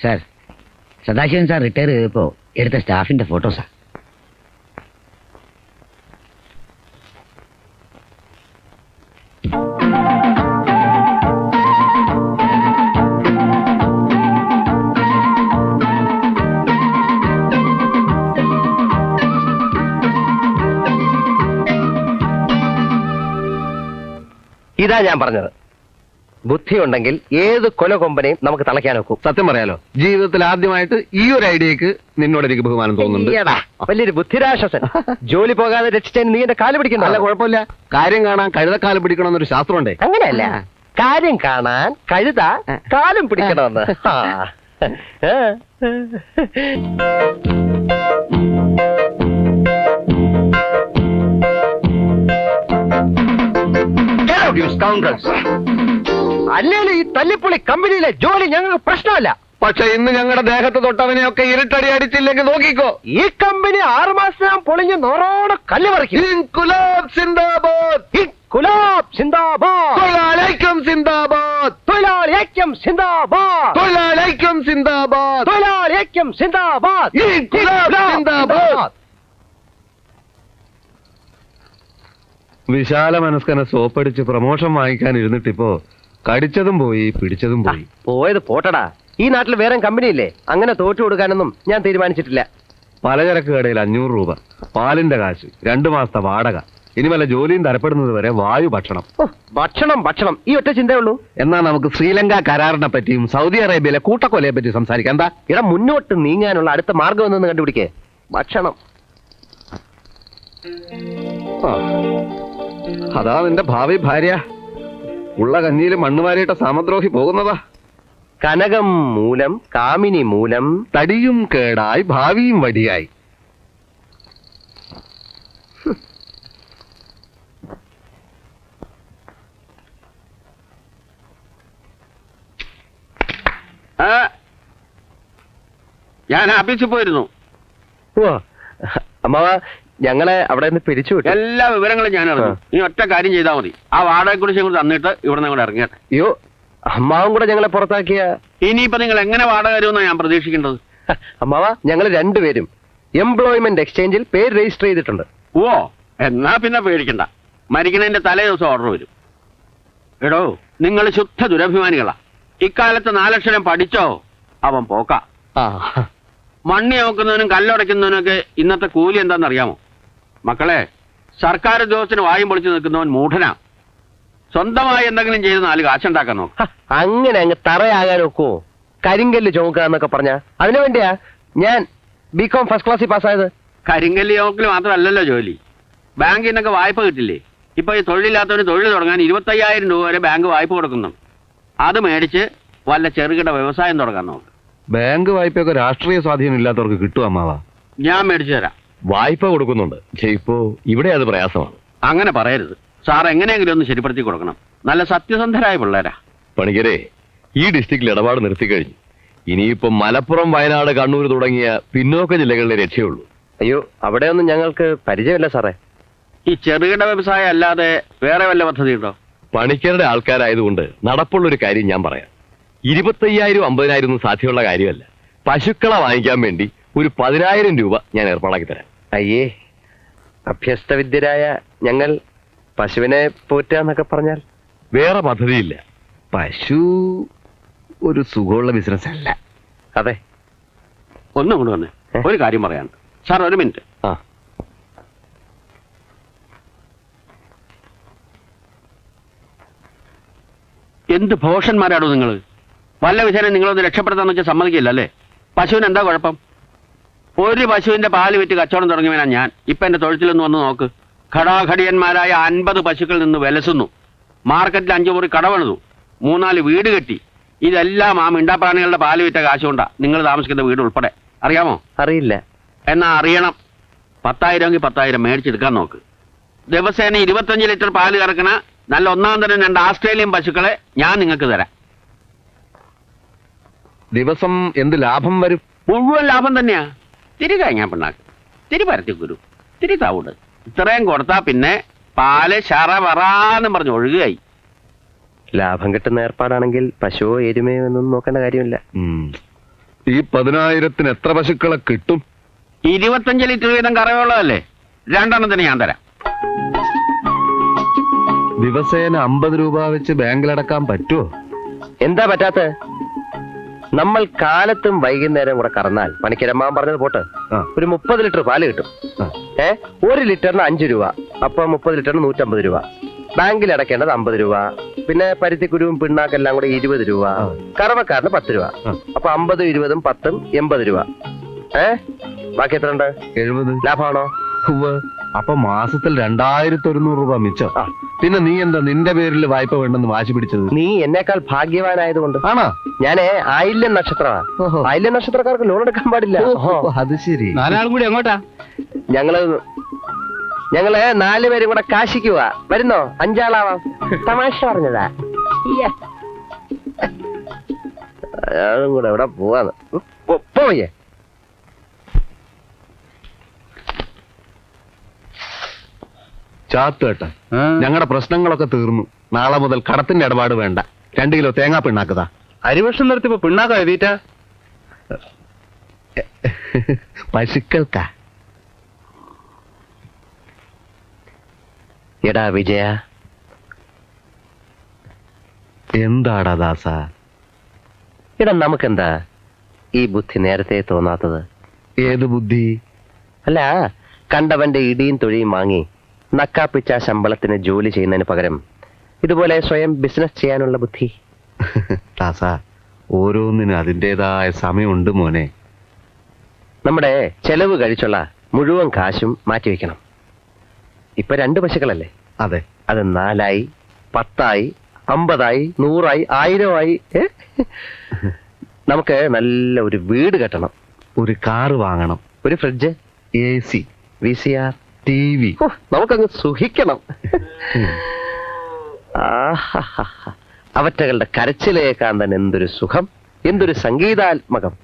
Sir, Sadasivan sir retire ചെയ്തപ്പോ എടുത്ത സ്റ്റാഫിന്റെ ഫോട്ടോസാ. ഇതാ ഞാൻ പറഞ്ഞത്, ബുദ്ധിയുണ്ടെങ്കിൽ ഏത് കൊല കൊമ്പനെയും നമുക്ക് തളയ്ക്കാൻ ഒക്കും. സത്യം പറയാലോ, ജീവിതത്തിൽ ആദ്യമായിട്ട് ഈ ഒരു ഐഡിയക്ക് നിന്നോട് എനിക്ക് ബഹുമാനം തോന്നുന്നുണ്ട്. വലിയൊരു ബുദ്ധിരാശ്വസൻ. ജോലി പോകാതെ രക്ഷിച്ചാൽ നീ എന്റെ കാല് പിടിക്കണ്ട. അല്ല, കുഴപ്പമില്ല. കാര്യം കാണാൻ കഴുതക്കാല് പിടിക്കണമെന്നൊരു ശാസ്ത്രമുണ്ടേ. അങ്ങനെയല്ല, കാര്യം കാണാൻ കഴുത കാലും പിടിക്കണമെന്ന്. അല്ലേലും ഈ തല്ലിപ്പൊളി കമ്പനിയിലെ ജോലി ഞങ്ങൾക്ക് പ്രശ്നമല്ല. പക്ഷെ ഇന്ന് ഞങ്ങളുടെ ദേഹത്ത് തൊട്ടവനെയൊക്കെ ഇരുട്ടടി അടിച്ചില്ലെങ്കിൽ നോക്കിക്കോ, ഈ കമ്പനി 6 മാസം പൊളിഞ്ഞ് നോറോടെ കല്ല് പറിക്കും. ഇൻകുലാബ് സിന്ദാബാദ്, ഇൻകുലാബ് സിന്ദാബാദ്, തൊഴിലാളിക്കും സിന്ദാബാദ്, തൊഴിലാളിക്കും സിന്ദാബാദ്, തൊഴിലാളിക്കും സിന്ദാബാദ്, തൊഴിലാളിക്കും സിന്ദാബാദ്, ഇൻകുലാബ് സിന്ദാബാദ്. വിശാല മനസ്കനെ സോപ്പടിച്ച് പ്രമോഷൻ വാങ്ങിക്കാൻ ഇരുന്നിട്ടിപ്പോ കടിച്ചതും പോയി പിടിച്ചതും പോയി. പോയത് പോട്ടടാ, ഈ നാട്ടിൽ വേറെ കമ്പനി ഇല്ലേ? അങ്ങനെ തോറ്റു കൊടുക്കാനൊന്നും ഞാൻ തീരുമാനിച്ചിട്ടില്ല. പലചരക്ക് കടയിൽ 500 രൂപ, പാലിന്റെ കാശ്, 2 മാസത്തെ വാടക, ഇനി വല്ല ജോലിയും തരപ്പെടുന്നത് വരെ വായു ഭക്ഷണം. ഭക്ഷണം ഭക്ഷണം, ഈ ഒറ്റ ചിന്തയേ ഉള്ളൂ. എന്നാ നമുക്ക് ശ്രീലങ്ക കരാറിനെ പറ്റിയും സൗദി അറേബ്യയിലെ കൂട്ടക്കൊലയെ പറ്റി സംസാരിക്കാം. എന്താ? ഇട മുന്നോട്ട് നീങ്ങാനുള്ള അടുത്ത മാർഗം ഒന്നും കണ്ടുപിടിക്കേ. ഭക്ഷണം. അതാ നിന്റെ ഭാവി ഭാര്യ ഉള്ള കഞ്ഞിയിൽ മണ്ണുവാരിയിട്ട സാമദ്രോഹി പോകുന്നതാ. കനകം മൂലം കാമിനി മൂലം തടിയും കേടായി ഭാവിയും വടിയായി. ഞാൻ ആഫീസിൽ പോയിരുന്നു. അമ്മാവ, ഞങ്ങളെ അവിടെ നിന്ന് പിരിച്ചു വിട്ടു. എല്ലാ വിവരങ്ങളും ഞാൻ അറിഞ്ഞു. നീ ഒറ്റ കാര്യം ചെയ്താൽ മതി, ആ വാടക കുറിച്ച് കൂടി തന്നിട്ട് ഇവിടെ നിന്ന് ഇറങ്ങിയട്ടെ. അയ്യോ, അമ്മാവും കൂടെ ഞങ്ങളെ പുറത്താക്കിയ ഇനിയിപ്പോ നിങ്ങൾ എങ്ങനെ വാടക തരുമെന്നാണ് ഞാൻ പ്രതീക്ഷിക്കേണ്ടത്? അമ്മാവ, ഞങ്ങൾ രണ്ടുപേരും എംപ്ലോയ്മെന്റ് എക്സ്ചേഞ്ചിൽ പേര് രജിസ്റ്റർ ചെയ്തിട്ടുണ്ട്. ഓ, എന്നാ പിന്നെ പേടിക്കണ്ട. മരിക്കണതിന്റെ തലേ ദിവസം ഓർഡർ വരും. എടോ, നിങ്ങൾ ശുദ്ധ ദുരഭിമാനികളാ. ഇക്കാലത്ത് 4 അക്ഷരം പഠിച്ചോ അവൻ പോക്ക. മണ്ണി നോക്കുന്നവനും കല്ലുടയ്ക്കുന്നവനും ഒക്കെ ഇന്നത്തെ കൂലി എന്താണെന്നറിയാമോ? മക്കളെ, സർക്കാർ ഉദ്യോഗസ്ഥന് വായും പൊളിച്ചു നിൽക്കുന്നവൻ മൂഢനാ. സ്വന്തമായി എന്തെങ്കിലും ചെയ്ത് 4 കാശുണ്ടാക്കാൻ നോക്കും. അങ്ങനെ അങ്ങ് തറയാകാൻ നോക്കുവോ? കരിങ്കല്ല് ചുമക്കുക എന്നൊക്കെ പറഞ്ഞ അതിനു വേണ്ടിയാ ഞാൻ ബികോം ഫസ്റ്റ് ക്ലാസ്സിൽ പാസ്സായത്. കരിങ്കല്ല് ചോക്കല് മാത്രമല്ലല്ലോ ജോലി. ബാങ്കിൽ നിന്നൊക്കെ വായ്പ കിട്ടില്ലേ? ഇപ്പൊ ഈ തൊഴിലില്ലാത്തവന് തൊഴിൽ തുടങ്ങാൻ 25,000 രൂപ വരെ ബാങ്ക് വായ്പ കൊടുക്കുന്നു. അത് മേടിച്ച് വല്ല ചെറുകിട വ്യവസായം തുടങ്ങാൻ നോക്ക്. ബാങ്ക് വായ്പയൊക്കെ രാഷ്ട്രീയ സ്വാധീനം ഇല്ലാത്തവർക്ക് കിട്ടും അമ്മാവാ. ഞാൻ മേടിച്ചു തരാം. വായ്പ കൊടുക്കുന്നുണ്ട്, പക്ഷേ ഇപ്പോ ഇവിടെ അത് പ്രയാസമാണ്. അങ്ങനെ പറയരുത് സാർ. എങ്ങനെയെങ്കിലും ഒന്ന് ശരിപ്പെടുത്തി കൊടുക്കണം. നല്ല സത്യസന്ധരായ പിള്ളേരാ. പണിക്കരെ, ഈ ഡിസ്ട്രിക്റ്റിൽ ഇടപാട് നിർത്തിക്കഴിഞ്ഞു. ഇനിയിപ്പോ മലപ്പുറം, വയനാട്, കണ്ണൂർ തുടങ്ങിയ പിന്നോക്ക ജില്ലകളിലെ രക്ഷയുള്ളൂ. അയ്യോ, അവിടെയൊന്നും ഞങ്ങൾക്ക് പരിചയമില്ല സാറേ. ഈ ചെറുകിട വ്യവസായം അല്ലാതെ വേറെ വല്ല പദ്ധതി ഉണ്ടോ? പണിക്കരുടെ ആൾക്കാരായതുകൊണ്ട് നടപ്പുള്ളൊരു കാര്യം ഞാൻ പറയാം. 25,000 50,000 ഒന്നും സാധ്യമുള്ള കാര്യമല്ല. പശുക്കളെ വാങ്ങിക്കാൻ വേണ്ടി ഒരു 10,000 രൂപ ഞാൻ ഏർപ്പാടാക്കി തരാം. അയ്യേ, അഭ്യസ്തവിദ്യരായ ഞങ്ങൾ പശുവിനെ പോറ്റാന്നൊക്കെ പറഞ്ഞാൽ വേറെ പദ്ധതിയില്ല. പശു ഒരു സുഖമുള്ള ബിസിനസ് അല്ല. അതെ. ഒന്നും കൊണ്ട് വന്നേ, ഒരു കാര്യം പറയാനുണ്ട് സാർ. ഒരു മിനിറ്റ്. ആ, എന്ത് ഭോഷന്മാരാണോ നിങ്ങൾ? വല്ല വിചാരം നിങ്ങളൊന്ന് രക്ഷപ്പെടുത്താന്ന് വെച്ചാൽ സമ്മതിക്കില്ല അല്ലേ? പശുവിന് എന്താ കുഴപ്പം? ഒരു പശുവിന്റെ പാല് വിറ്റ് കച്ചവടം തുടങ്ങിയവനാ ഞാൻ. ഇപ്പൊ എന്റെ തൊഴുത്തിലൊന്ന് വന്ന് നോക്ക്. ഘടാഘടിയന്മാരായ 50 പശുക്കൾ നിന്ന് വിലസുന്നു. മാർക്കറ്റിൽ 5 മുറി കടവണതു, 3-4 വീട് കെട്ടി. ഇതെല്ലാം ആ മിണ്ടാപ്രാണികളുടെ പാല് വിറ്റ കാശുകൊണ്ടാ നിങ്ങൾ താമസിക്കുന്ന വീട് ഉൾപ്പെടെ. അറിയാമോ? അറിയില്ല. എന്നാ അറിയണം. 10,000 10,000 മേടിച്ചെടുക്കാൻ നോക്ക്. ദിവസേന 25 ലിറ്റർ പാല് കറക്കണ നല്ല 1-ാം തരം 2 ആസ്ട്രേലിയൻ പശുക്കളെ ഞാൻ നിങ്ങൾക്ക് തരാം. ദിവസം എന്ത് ലാഭം വരും? മുഴുവൻ ലാഭം തന്നെയാ. തിരി കഴിഞ്ഞാൽ പിണ്ണാക്ക്, തിരി പരത്തി കുരു, തിരി തവിട്, ഇത്രയും കൊടുത്താ പിന്നെ പാല് ശറ വറാന്നും പറഞ്ഞ് ഒഴുകുകയായി. ലാഭം കിട്ടുന്ന ഏർപ്പാടാണെങ്കിൽ പശുവോ എരുമയോ എന്നൊന്നും നോക്കേണ്ട കാര്യമില്ല. ഈ 10,000-ന് എത്ര പശുക്കളെ കിട്ടും? 25 ലിറ്റർ വീതം കറവുള്ളതല്ലേ, 2 ഞാൻ തരാം. ദിവസേന 50 രൂപ വെച്ച് ബാങ്കിലടക്കാൻ പറ്റുമോ? എന്താ പറ്റാത്ത? നമ്മൾ കാലത്തും വൈകുന്നേരം കൂടെ കറന്നാൽ പണിക്കരമ്മാൻ പറഞ്ഞത് പോട്ട് ആ. ഒരു 30 ലിറ്റർ പാല് കിട്ടും. ആ. 1 ലിറ്ററിന് 5 രൂപ, അപ്പൊ 30 ലിറ്ററിന് 150 രൂപ. ബാങ്കിൽ അടയ്ക്കേണ്ടത് 50 രൂപ, പിന്നെ പരുത്തിക്കുരുവും പിണ്ണാക്കെല്ലാം കൂടെ 20 രൂപ, ആ. കറവക്കാരന് 10 രൂപ. ആ. അപ്പൊ 50, 20, 10, 80 രൂപ. ബാക്കി എത്ര ഉണ്ട്? 70. ലാഭമാണോ? ഉവ്വ്. അപ്പൊ മാസത്തിൽ 2,100 രൂപ മിച്ചം. ആ. പിന്നെ നീ എന്താ നിന്റെ പേരിൽ വായ്പ വേണ്ടെന്ന് വാശി പിടിച്ചത്? നീ എന്നേക്കാൾ ഭാഗ്യവാനായതുകൊണ്ട്. ആണോ? ഞാനേ ആയില്യം നക്ഷത്രമാ. ഓഹോ. ആയില്യം നക്ഷത്രക്കാർക്ക് ലോൺ എടുക്കാൻ പാടില്ല. അത് ശരി. 4 കൂടി എങ്ങോട്ടാ? ഞങ്ങള് 4 പേരും കൂടെ കാശിക്ക് പോവാ. വരുന്നോ? 5 ആളാവാം. തമാശ പറഞ്ഞതാ. അയാളും കൂടെ എവിടെ പോവാന്ന്. പോയേ. ചാത്തേട്ടാ, ഞങ്ങളുടെ പ്രശ്നങ്ങളൊക്കെ തീർന്നു. നാളെ മുതൽ കടത്തിന്റെ ഇടപാട് വേണ്ട. 2 കിലോ തേങ്ങാ പിണ്ണാക്കതാ. അരിവർഷം നിർത്തിപ്പോ പിണ്ണാക്കാ എഴുതിയിട്ടാ? പശുക്കൾക്കാ. എടാ വിജയ, എന്താടാ ദാസ? എടാ നമുക്കെന്താ ഈ ബുദ്ധി നേരത്തെ തോന്നാത്തത്? ഏത് ബുദ്ധി? അല്ല, കണ്ടവന്റെ ഇടിയും തൊഴിയും വാങ്ങി നക്കാപ്പിച്ച ശമ്പളത്തിന് ജോലി ചെയ്യുന്നതിന് പകരം ഇതുപോലെ സ്വയം ബിസിനസ് ചെയ്യാനുള്ള ബുദ്ധി. ദാസ, ഓരോന്നിനും അതിൻ്റെതായ സമയമുണ്ട് മോനെ. നമ്മുടെ ചെലവ് കഴിച്ചുള്ള മുഴുവൻ കാശും മാറ്റിവെക്കണം. ഇപ്പൊ 2 പശുക്കളല്ലേ? അതെ. അത് 4 ആയി, 10 ആയി, 50 ആയി, 100 ആയി, 1000 ആയി. നമുക്ക് നല്ല ഒരു വീട് കെട്ടണം, ഒരു കാറ് വാങ്ങണം, ഒരു ഫ്രിഡ്ജ്, AC, VCR, TV. നമുക്കങ്ങ് സുഖിക്കണം. അവറ്റകളുടെ കരച്ചിലേക്കാൻ തന്നെ എന്തൊരു സുഖം, എന്തൊരു സംഗീതാത്മകം.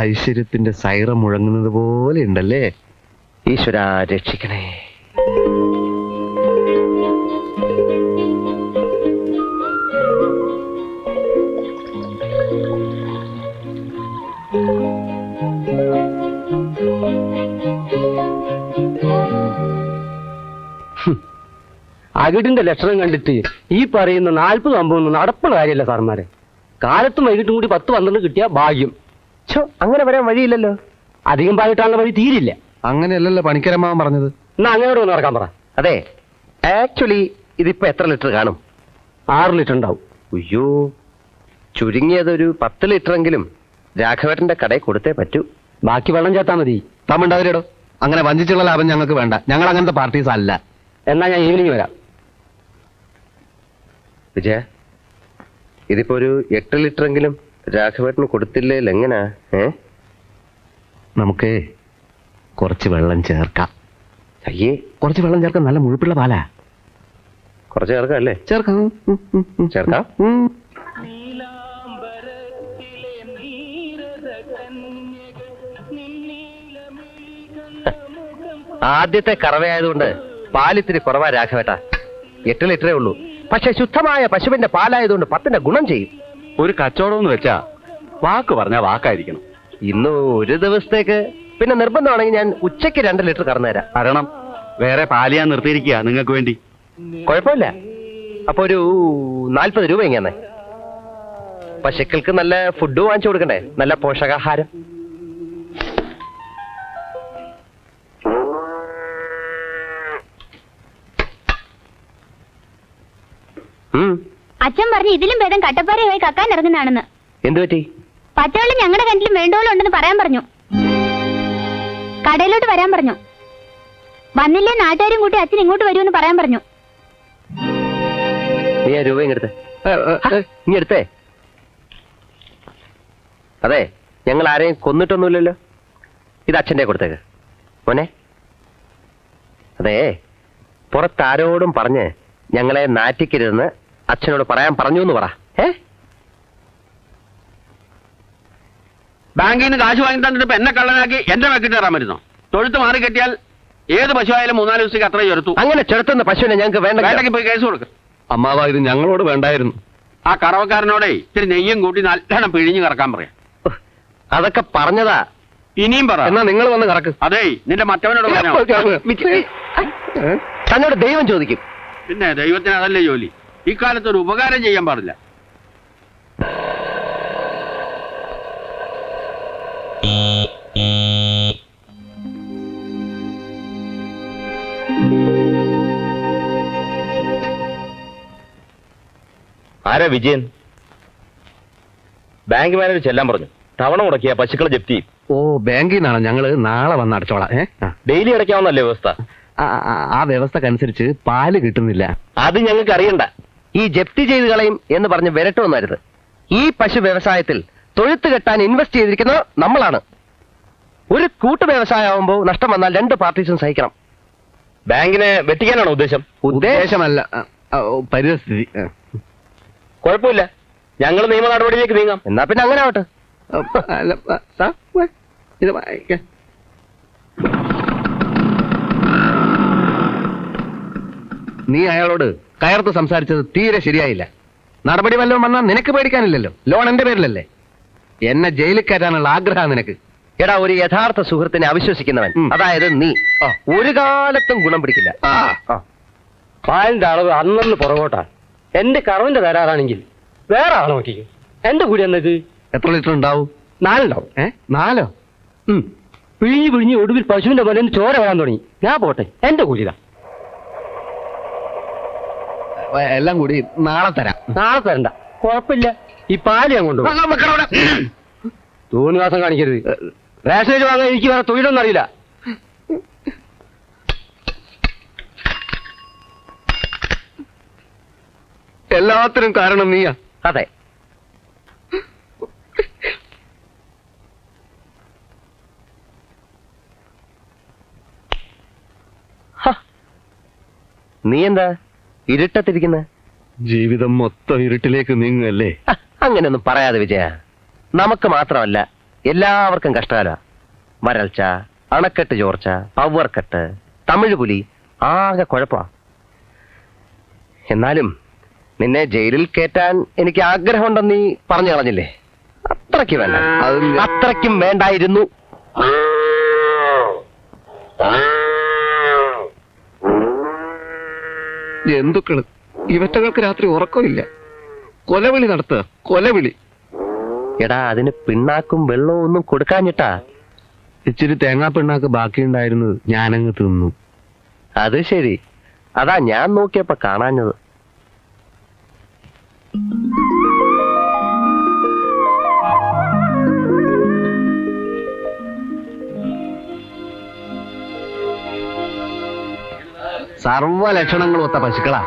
ഐശ്വര്യത്തിന്റെ സൈറം മുഴങ്ങുന്നത് പോലെ ഉണ്ടല്ലേ? ഈശ്വര രക്ഷിക്കണേ. അകിടിന്റെ ലക്ഷണം കണ്ടിട്ട് ഈ പറയുന്ന 40-50 നടപ്പുള്ള കാര്യമല്ല സാർമാരെ. കാലത്തും വൈകിട്ടും കൂടി 10-12 കിട്ടിയ ഭാഗ്യം. അങ്ങനെ വരാൻ വഴിയില്ലല്ലോ. അധികം പാലിട്ടാനുള്ള വഴി തീരില്ല. അങ്ങനെയല്ലല്ലോ പണിക്കരമ്മാവൻ പറഞ്ഞത്. എന്നാ അങ്ങനെ ഒന്ന് നടക്കാൻ പറ. അതെ, ആക്ച്വലി ഇതിപ്പോ എത്ര ലിറ്റർ കാണും? 6 ലിറ്റർ ഉണ്ടാവും. അയ്യോ, ചുരുങ്ങിയതൊരു 10 ലിറ്ററെങ്കിലും രാഘവേട്ടന്റെ കടയിൽ കൊടുത്തേ പറ്റൂ. ബാക്കി വെള്ളം ചേർത്താ മതി. തമ്മുണ്ടാവില്ലേടോ? അങ്ങനെ വഞ്ചിച്ചുള്ള ലാഭം ഞങ്ങൾക്ക് വേണ്ട. ഞങ്ങൾ അങ്ങനത്തെ പാർട്ടീസ് അല്ല. എന്നാ ഞാൻ ഈവനിങ് വരാം. വിജയ, ഇതിപ്പോ ഒരു 8 ലിറ്ററെങ്കിലും രാഘവേട്ടന് കൊടുത്തില്ലേ എങ്ങനാ? നമുക്ക് കുറച്ച് വെള്ളം ചേർക്കാം. അയ്യേ, കുറച്ച് വെള്ളം ചേർക്കാം. നല്ല മുഴുപ്പുള്ള പാലാ. കുറച്ച് ചേർക്കാം അല്ലേ? ചേർക്കാം. ചേർക്കാം. ആദ്യത്തെ കറവയായതുകൊണ്ട് പാലിത്തിരി കുറവാ രാഘവേട്ട. 8 ലിറ്ററേ ഉള്ളൂ. പക്ഷെ ശുദ്ധമായ പശുവിന്റെ പാലായതുകൊണ്ട് 10ന്റെ ഗുണം ചെയ്യും. ഒരു കച്ചവടം എന്ന് വെച്ചാ വാക്ക് പറഞ്ഞാ വാക്കായിരിക്കണം. ഇന്ന് ഒരു ദിവസത്തേക്ക്, പിന്നെ നിർബന്ധമാണെങ്കിൽ ഞാൻ ഉച്ചയ്ക്ക് 2 ലിറ്റർ കറന്നു തരാം. തരണം. വേറെ പാല് ഞാൻ നിർത്തിയിരിക്കുക നിങ്ങൾക്ക് വേണ്ടി. കുഴപ്പമില്ല. അപ്പൊ ഒരു 40 രൂപ ഇങ്ങനെ. പശുക്കൾക്ക് നല്ല ഫുഡ് വാങ്ങിച്ചു കൊടുക്കണ്ടേ, നല്ല പോഷകാഹാരം. അച്ഛൻ പറഞ്ഞു ഇതിലും ഭേദം കട്ടപ്പാറയായി കക്കാൻ ഇറങ്ങുന്നതാണെന്ന്. എന്തു പറ്റി? പച്ചവെള്ളം ഞങ്ങളുടെ കിണറ്റിലും വേണ്ടോളം ഉണ്ടെന്ന് പറയാൻ പറഞ്ഞു. കടയിലോട്ട് വരാൻ പറഞ്ഞു. വന്നില്ലേ നാട്ടുകാരും കൂട്ടി അച്ഛൻ ഇങ്ങോട്ട് വരുമെന്ന് പറയാൻ പറഞ്ഞു. നീ ആ രൂപ ഇങ്ങെടുത്തേ. നീ എടുത്തേ. അതെ, ഞങ്ങൾ ആരെയും കൊന്നിട്ടൊന്നുമില്ലല്ലോ. ഇത് അച്ഛൻ്റെ കൊടുത്തേക്ക് മോനെ. അതെ, പുറത്താരോടും പറഞ്ഞ് ഞങ്ങളെ നാറ്റിക്കരുതെന്ന് അച്ഛനോട് പറയാൻ പറഞ്ഞു എന്ന് പറ. ബാങ്കിൽ നിന്ന് കാശ് വാങ്ങി തന്നിട്ട് എന്നെ കള്ളനാക്കി എന്റെ വെക്കിട്ട് തരാൻ പറ്റുന്നോ? തൊഴുത്ത് മാറി കെട്ടിയാൽ ഏത് പശുവായാലും 3-4 ദിവസത്തേക്ക് അത്ര ചെറുത്തു. അങ്ങനെ ചെറുത്തുന്ന പശുവിനെ ഞങ്ങൾക്ക് വേണ്ടെങ്കിൽ പോയി കേസ് കൊടുക്കും. അമ്മാവ, ഇത് ഞങ്ങളോട് വേണ്ടായിരുന്നു. ആ കറവക്കാരനോടെ ഇത്തിരി നെയ്യും കൂട്ടി നല്ലോണം പിഴിഞ്ഞ് കറക്കാൻ പറയാം. അതൊക്കെ പറഞ്ഞതാ. ഇനിയും പറ. എന്നാ നിങ്ങൾ വന്ന് കറക്ക്. അതേ നിന്റെ മറ്റവനോട് പറഞ്ഞോ. തന്നോട് ദൈവം ചോദിക്കും. പിന്നെ ദൈവത്തിന് അതല്ലേ ജോലി. ഇക്കാലത്ത് ഒരു ഉപകാരം ചെയ്യാൻ പാടില്ല. ആരാ വിജയൻ? ബാങ്ക് മാനേജർ ചെല്ലാൻ പറഞ്ഞു. തവണ മുടക്കിയ പശുക്കളെ ജപ്തി. ഓ ബാങ്കിൽ നിന്നാണ്. ഞങ്ങള് നാളെ വന്ന് അടച്ചോളാം. ഡെയിലി അടയ്ക്കാവുന്നല്ലേ വ്യവസ്ഥ? ആ വ്യവസ്ഥക്കനുസരിച്ച് പാല് കിട്ടുന്നില്ല. അത് ഞങ്ങൾക്ക് അറിയണ്ട. ഈ ജപ്തി ചെയ്ത് കളയും എന്ന് പറഞ്ഞ് വിരട്ടൊന്നരുത്. ഈ പശു വ്യവസായത്തിൽ തൊഴുത്ത് കെട്ടാൻ ഇൻവെസ്റ്റ് ചെയ്തിരിക്കുന്നത് നമ്മളാണ്. ഒരു കൂട്ടു വ്യവസായമാകുമ്പോൾ നഷ്ടം വന്നാൽ രണ്ട് പാർട്ടീസും സഹിക്കണം. ബാങ്കിനെ വെട്ടിക്കാനാണോ ഉദ്ദേശം? ഉദ്ദേശമല്ല, പരിസ്ഥിതി. കുഴപ്പമില്ല, ഞങ്ങൾ നിയമ നടപടിയിലേക്ക് നീങ്ങാം. എന്നാ പിന്നെ അങ്ങനെ ആവട്ടെ. ഇത് വായിക്ക. നീ അയാളോട് കയർത്ത് സംസാരിച്ചത് തീരെ ശരിയായില്ല. നടപടി വല്ലതും വന്നാൽ നിനക്ക് പേടിക്കാനില്ലല്ലോ. ലോൺ എന്റെ പേരിലല്ലേ. എന്നെ ജയിലിൽ കയറ്റാനുള്ള ആഗ്രഹം നിനക്ക്. എടാ, ഒരു യഥാർത്ഥ സുഹൃത്തിനെ അവിശ്വസിക്കുന്നവൻ, അതായത് നീ, ഒരു കാലത്തും ഗുണം പിടിക്കില്ല. പാലിന്റെ അളവ് അന്നന്ന് പുറകോട്ടാ. എന്റെ കറവിന്റെ തരാറാണെങ്കിൽ വേറെ ആളെ നോക്കിക്കും. എന്റെ കൂടി എന്നത് എത്ര ലിറ്റർ ഉണ്ടാവും? 4 ഉണ്ടാവും. 4? പിഴിഞ്ഞ് പിഴിഞ്ഞ് ഒടുവിൽ പശുവിന്റെ പോലെ ചോര വരാൻ തുടങ്ങി. ഞാൻ പോട്ടെ, എന്റെ കൂലിതാ. എല്ലാം കൂടി നാളെ തരാം. നാളെ തരണ്ട, കുഴപ്പമില്ല. ഈ പാല് ഞാൻ കൊണ്ടുപോകും. തോന്നിവാസം കാണിക്കരുത്. റേഷനേജ് വാങ്ങാൻ എനിക്ക് വേറെ തൊഴിലൊന്നും അറിയില്ല. എല്ലാത്തിനും കാരണം നീയാ. അതെ, നീ എന്താ ഇരുട്ടത്തിരിക്കുന്ന? ജീവിതം മൊത്തം ഇരുട്ടിലേക്ക് നീങ്ങുകയല്ലേ. അങ്ങനെയൊന്നും പറയാതെ വിജയ. നമുക്ക് മാത്രമല്ല, എല്ലാവർക്കും കഷ്ടകാല. വരൾച്ച, അണക്കെട്ട് ചോർച്ച, പവർക്കെട്ട്, തമിഴ് പുലി, ആകെ കുഴപ്പ. എന്നാലും നിന്നെ ജയിലിൽ കയറ്റാൻ എനിക്ക് ആഗ്രഹമുണ്ടെന്ന് നീ പറഞ്ഞു കളഞ്ഞില്ലേ? അത്രയ്ക്ക് വേണ്ട. അത്രയ്ക്കും വേണ്ടായിരുന്നു. ജന്തുക്കള് ഇവറ്റകൾക്ക് രാത്രി ഉറക്കമില്ല. കൊലവിളി നടത്തുക, കൊലവിളി. എടാ, അതിന് പിണ്ണാക്കും വെള്ളവും ഒന്നും കൊടുക്കാഞ്ഞിട്ടാ. ഇച്ചിരി തേങ്ങാ പിണ്ണാക്ക് ബാക്കിയുണ്ടായിരുന്നത് ഞാനങ്ങ് തിന്നു. അത് ശരി. അതാ ഞാൻ നോക്കിയപ്പോ കാണാഞ്ഞത്. സർവ്വ ലക്ഷണങ്ങളും ഒത്ത പശുക്കളാ.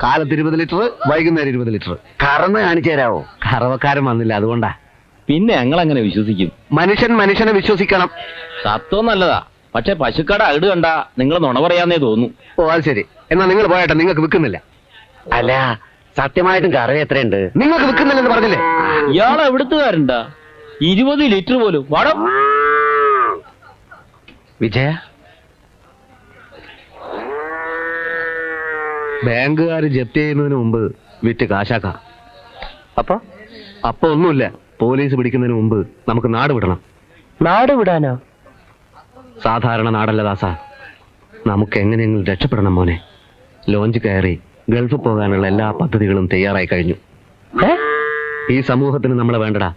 കാലത്ത് 20 ലിറ്റർ, വൈകുന്നേരം 20 ലിറ്റർ. കറന്ന് കാണിച്ചു തരാവോ? കറവക്കാരൻ വന്നില്ല, അതുകൊണ്ടാ. പിന്നെ ഞങ്ങൾ അങ്ങനെ വിശ്വസിക്കും? മനുഷ്യൻ മനുഷ്യനെ വിശ്വസിക്കണം. സത്വം നല്ലതാ, പക്ഷെ പശുക്കട അകിട് കണ്ട നിങ്ങൾ നുണ പറയാന്നേ തോന്നുന്നു. ഓ അത് ശരി. എന്നാ നിങ്ങൾ പോയട്ടെ, നിങ്ങൾക്ക് വിൽക്കുന്നില്ല. അല്ല, സത്യമായിട്ടും കറവ എത്രയുണ്ട്? നിങ്ങൾക്ക് വിൽക്കുന്നില്ലെന്ന് പറഞ്ഞില്ലേ? ഇയാളെ എവിടുത്തുകാരുണ്ടാ? 20 ലിറ്റർ പോലും. വടം വിജയ, ബാങ്കുകാർ ജപ്തി ചെയ്യുന്നതിന് മുമ്പ് വിറ്റ് കാശാക്കാം. അപ്പൊ ഒന്നുമില്ല. പോലീസ് പിടിക്കുന്നതിന് മുമ്പ് നമുക്ക് നാട് വിടണം. നാട് വിടാനോ? സാധാരണ നാടല്ല ദാസ. നമുക്ക് എങ്ങനെയെങ്കിലും രക്ഷപ്പെടണം മോനെ. ലോഞ്ച് കയറി ഗൾഫിൽ പോകാനുള്ള എല്ലാ പദ്ധതികളും തയ്യാറായി കഴിഞ്ഞു. ഈ സമൂഹത്തിന് നമ്മളെ വേണ്ടടാ.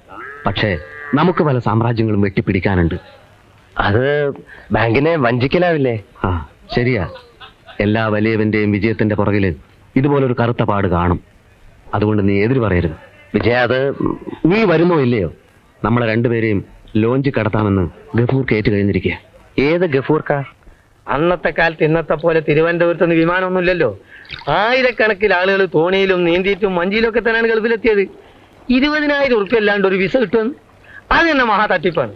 പക്ഷേ നമുക്ക് പല സാമ്രാജ്യങ്ങളും വെട്ടിപ്പിടിക്കാനുണ്ട്. അത് ബാങ്കിനെ വഞ്ചിക്കലാവില്ലേ? ആ ശരിയാ. എല്ലാ വലിയവന്റെയും വിജയത്തിന്റെ പുറകില് ഇതുപോലൊരു കറുത്ത പാട് കാണും. അതുകൊണ്ട് നീ എതിര് പറയരുത്. വിജയ, അത് നീ വരുന്നോ ഇല്ലയോ, നമ്മളെ രണ്ടുപേരെയും ലോഞ്ച് കടത്താമെന്ന് ഗഫൂർ കേറ്റ് കഴിഞ്ഞിരിക്കുക. ഏത് ഗഫൂർക്ക? അന്നത്തെ കാലത്ത് ഇന്നത്തെ പോലെ തിരുവനന്തപുരത്ത് നിന്ന് വിമാനമൊന്നുമില്ലല്ലോ. ആയിരക്കണക്കിന് ആളുകൾ തോണിയിലും നീന്തിയിട്ടും വഞ്ചിയിലും ഒക്കെ തന്നെയാണ് ഗൾഫിലെത്തിയത്. 20,000 ഉറുപ്പ്യ അല്ലാണ്ട് ഒരു വിസ കിട്ടുമെന്ന് അത് തന്നെ മഹാ തട്ടിപ്പാണ്.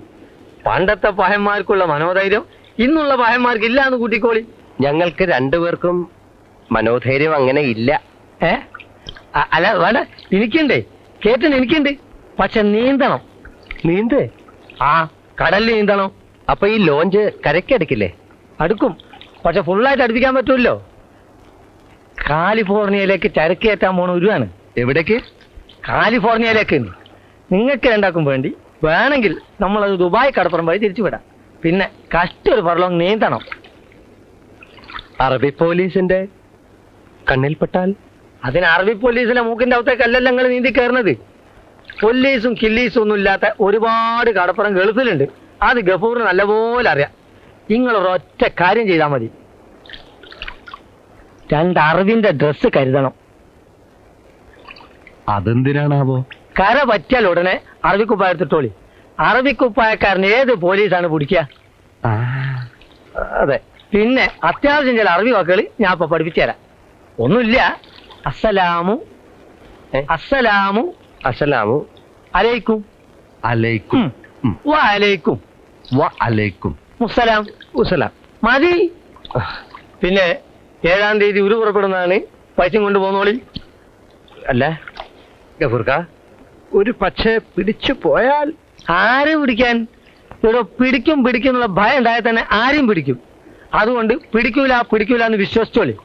പണ്ടത്തെ പഹന്മാർക്കുള്ള മനോധൈര്യം ഇന്നുള്ള പഹന്മാർക്ക് ഇല്ലാന്ന് കൂട്ടിക്കോളി. ഞങ്ങൾക്ക് രണ്ടുപേർക്കും മനോധൈര്യം അങ്ങനെ ഇല്ല. അല്ല വേണ്ട, എനിക്കുണ്ടേ. കേട്ടിന് എനിക്കുണ്ട്. പക്ഷെ നീന്തണം. നീന്ത്? ആ, കടലിൽ നീന്തണം. അപ്പൊ ഈ ലോഞ്ച് കരയ്ക്കടുക്കില്ലേ? അടുക്കും, പക്ഷെ ഫുള്ളായിട്ട് അടുപ്പിക്കാൻ പറ്റുമല്ലോ. കാലിഫോർണിയയിലേക്ക് ചരക്ക് കയറ്റാൻ പോണ ഒരുവാണ്. എവിടേക്ക്? കാലിഫോർണിയയിലേക്ക്. നിങ്ങൾക്ക് രണ്ടാക്കും വേണ്ടി വേണമെങ്കിൽ നമ്മളത് ദുബായ് കടപ്പുറം വഴി തിരിച്ചു വിടാം. പിന്നെ കഷ്ടൊരു ഫർലോങ് നീന്തണം. അറബി പോലീസിന്റെ കണ്ണിൽപ്പെട്ടാൽ അതിന് അറബി പോലീസിലെ മൂക്കിന്റെ അകത്തേക്കല്ലല്ലോ നിങ്ങൾ നീന്തി കയറുന്നത്. പോലീസും കില്ലീസും ഒന്നും ഇല്ലാത്ത ഒരുപാട് കടപ്പുറം ഗൾഫിലുണ്ട്. അത് ഗഫൂറിന് നല്ലപോലെ അറിയാം. നിങ്ങളൊരൊറ്റ കാര്യം ചെയ്താൽ മതി. 2 അറബിന്റെ ഡ്രസ്സ് കരുതണം. അതെന്തിനാണാവോ? കര പറ്റിയാൽ ഉടനെ അറബിക്കുപ്പായ എടുത്തിട്ടോളി. അറബിക്കുപ്പായക്കാരൻ ഏത് പോലീസാണ് പിടിക്കുക? അതെ. പിന്നെ അത്യാവശ്യം ചില അറബി വാക്കുകൾ ഞാൻ ഇപ്പൊ പഠിപ്പിച്ചു തരാം. ഒന്നുമില്ല. അസ്സലാമു അസ്സലാമു അസ്സലാമു അലൈക്കും അലൈക്കും വ അലൈക്കും വ അലൈക്കും മുസ്സലാം ഉസലാം. മതി. പിന്നെ 7-ാം തീയതി ഉരു പുറപ്പെടുന്നതാണ്. പൈസ കൊണ്ടുപോകുന്നോളി. അല്ല ഗഫൂർക്ക, ഒരു പക്ഷേ പിടിച്ചു പോയാൽ? ആരെ പിടിക്കാൻ? ഇവിടെ പിടിക്കും എന്നുള്ള ഭയം ഉണ്ടായാൽ തന്നെ ആരെയും പിടിക്കും. അതുകൊണ്ട് പിടിക്കൂല എന്ന് വിശ്വസിച്ചോളി.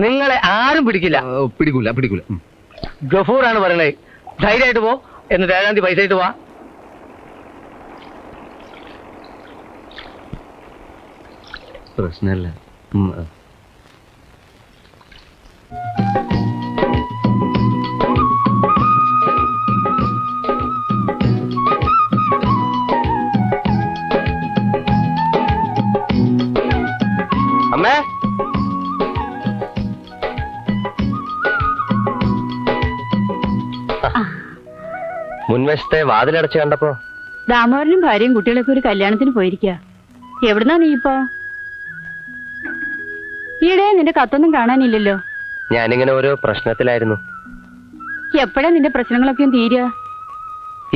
നിങ്ങളെ ആരും പിടിക്കില്ല. പിടിക്കൂല. ഗഫൂറാണ് പറയണേ. ധൈര്യമായിട്ട് പോ. എന്നിട്ട് 7-ാം തീയതി പൈസ ആയിട്ട് പോവാ. പ്രശ്നമല്ല. അമ്മേ, മുൻവശത്തെ വാതിലടച്ച് കണ്ടപ്പോ ദാമോദരനും ഭാര്യയും കുട്ടികളൊക്കെ ഒരു കല്യാണത്തിന് പോയിരിക്കുക. എവിടുന്നാ നീ ഇപ്പോ? ഈയിടെ നിന്റെ കത്തൊന്നും കാണാനില്ലല്ലോ. ഞാനിങ്ങനെ ഓരോ പ്രശ്നത്തിലായിരുന്നു. എപ്പോഴാ നിന്റെ പ്രശ്നങ്ങളൊക്കെ തീരുക?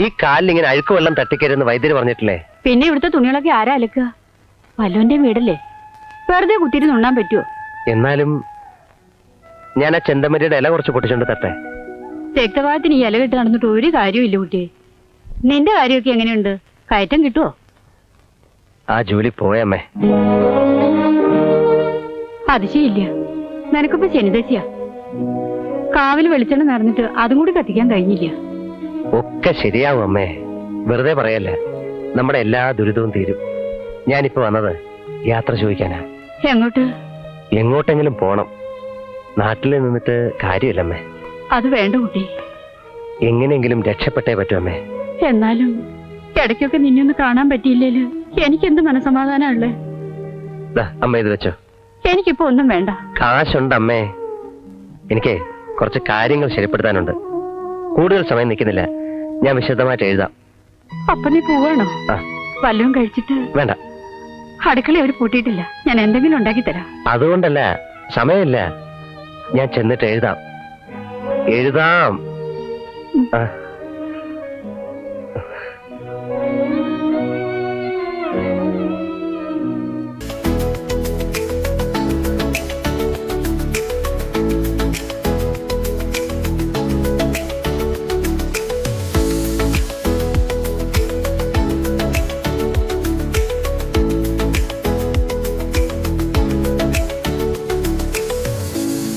ഈ കാലിൽ ഇങ്ങനെ അഴുക്ക് വെള്ളം തട്ടിക്കരുന്ന് വൈദ്യര് പറഞ്ഞിട്ടില്ലേ? പിന്നെ ഇവിടുത്തെ തുണികളൊക്കെ ആരാ അലക്കുക? വല്ലോന്റെ വീടല്ലേ, വെറുതെ കുത്തിയിരുന്ന് ഉണ്ണാൻ പറ്റുമോ? എന്നാലും ഞാൻ ആ ചെന്തമരിയുടെ ഇല കുറച്ച് പൊട്ടിച്ചോണ്ട് തട്ടെ. രക്തവാദത്തിന് ഈ ഇല കെട്ട് നടന്നിട്ട് ഒരു കാര്യമില്ല കുട്ടിയെ. നിന്റെ കാര്യമൊക്കെ എങ്ങനെയുണ്ട്? കയറ്റം കിട്ടുമോ? ആ ജോലി പോയമ്മേ. അതിശയില്ല. നിനക്കിപ്പോ ശനിദശയാ. കാവിൽ വെളിച്ചെണ്ണ നടന്നിട്ട് അതും കൂടി കത്തിക്കാൻ കഴിഞ്ഞില്ല. ഒക്കെ ശരിയാവും അമ്മേ, വെറുതെ പറയല്ല. നമ്മുടെ എല്ലാ ദുരിതവും തീരും. ഞാനിപ്പോ വന്നത് യാത്ര ചോദിക്കാനാ. എങ്ങോട്ട്? എങ്ങോട്ടെങ്കിലും പോണം. നാട്ടിൽ നിന്നിട്ട് കാര്യമില്ലമ്മേ. അത് വേണ്ട കുട്ടി. എങ്ങനെയെങ്കിലും രക്ഷപ്പെട്ടേ പറ്റൂ അമ്മേ. എന്നാലും ഇടയ്ക്കൊക്കെ നിന്നെ ഒന്ന് കാണാൻ പറ്റിയില്ലേല് എനിക്കെന്ത് മനസമാധാനമുള്ളേ? അമ്മ ഇത് വെച്ചോ. എനിക്കിപ്പോ ഒന്നും വേണ്ട. കാശുണ്ട് അമ്മേ. എനിക്ക് കുറച്ച് കാര്യങ്ങൾ ശരിപ്പെടുത്താനുണ്ട്. കൂടുതൽ സമയം നിൽക്കുന്നില്ല. ഞാൻ വിശദമായിട്ട് എഴുതാം. അപ്പൊ നീ പോവാണോ? ആ. വല്ലതും കഴിച്ചിട്ട്? വേണ്ട, അടുക്കള അവർ പൂട്ടിയിട്ടില്ല. ഞാൻ എന്തെങ്കിലും ഉണ്ടാക്കി തരാം. അതുകൊണ്ടല്ല, സമയമില്ല. ഞാൻ ചെന്നിട്ട് എഴുതാം.